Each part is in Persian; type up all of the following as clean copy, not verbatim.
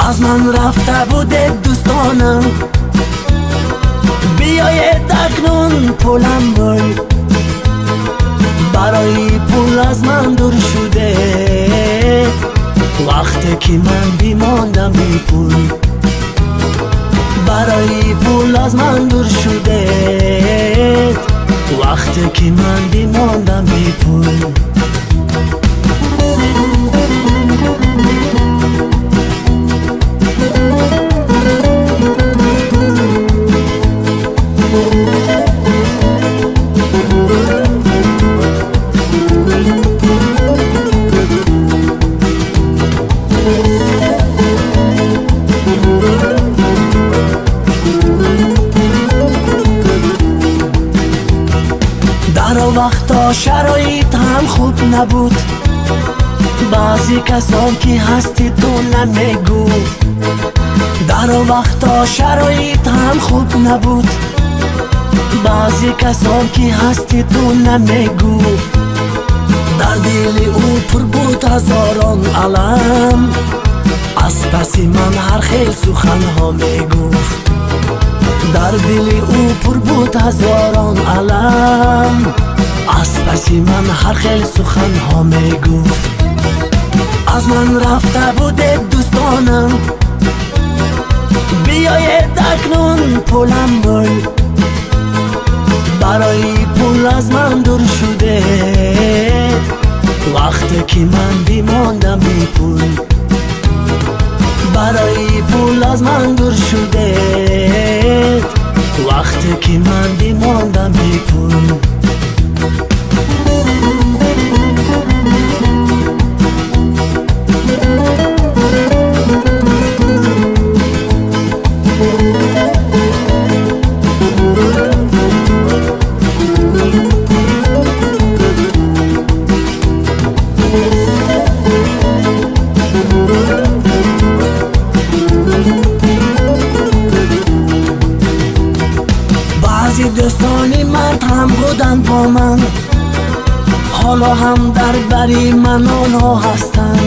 از من رفته بوده دوستانم، بیاید اکنون پولم بای. برای پول از من دور شده، وقتی که من بیماندم بی پول. برای پول از من دور شده، وقتی که من بیماندم بی پول. در وقتا شرایط هم خوب نبود، بعضی کسان که هستی تو نمیگو. در وقتا شرایط هم خوب نبود، بعضی کسان که هستی تو نمیگو. در دل او پر بود هزاران علم، از پس من هر خیل سخن ها میگفت. در دل او پر بود هزاران علم، از پس من هر خیل سخن ها میگفت. از من رفته بوده دوستانم، بیاید اکنون پولم بای. برای پول از من دور شده، وقتی که من بیماندم بی پول. برای پول از من دور شده، وقتی که من بیماندم بی پول. بعضی دوستانی مرد هم بودن با من، حالا هم در بری من آنها هستن.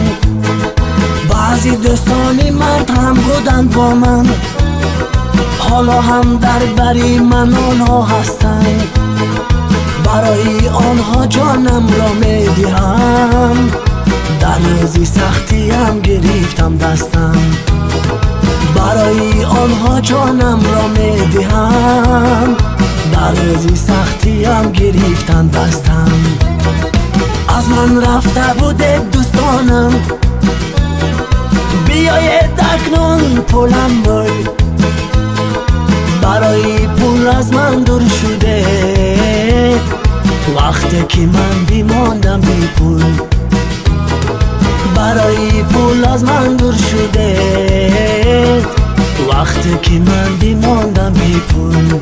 بعضی دوستانی مرد هم بودن با من، حالا هم در بری من آنها هستن. برای آنها جانم را میدهم، در روزی سختی هم گرفتم دستم. برای آنها جانم را میدهم، در روزی سختی هم گرفتن دستم. از من رفته بوده دوستانم، بیاید اکنون پولم بای. برای پول از من دور شده، وقتی که من بیماندم بی پول. برای پول از من دور شده، وقتی که من بیماندم بی پول.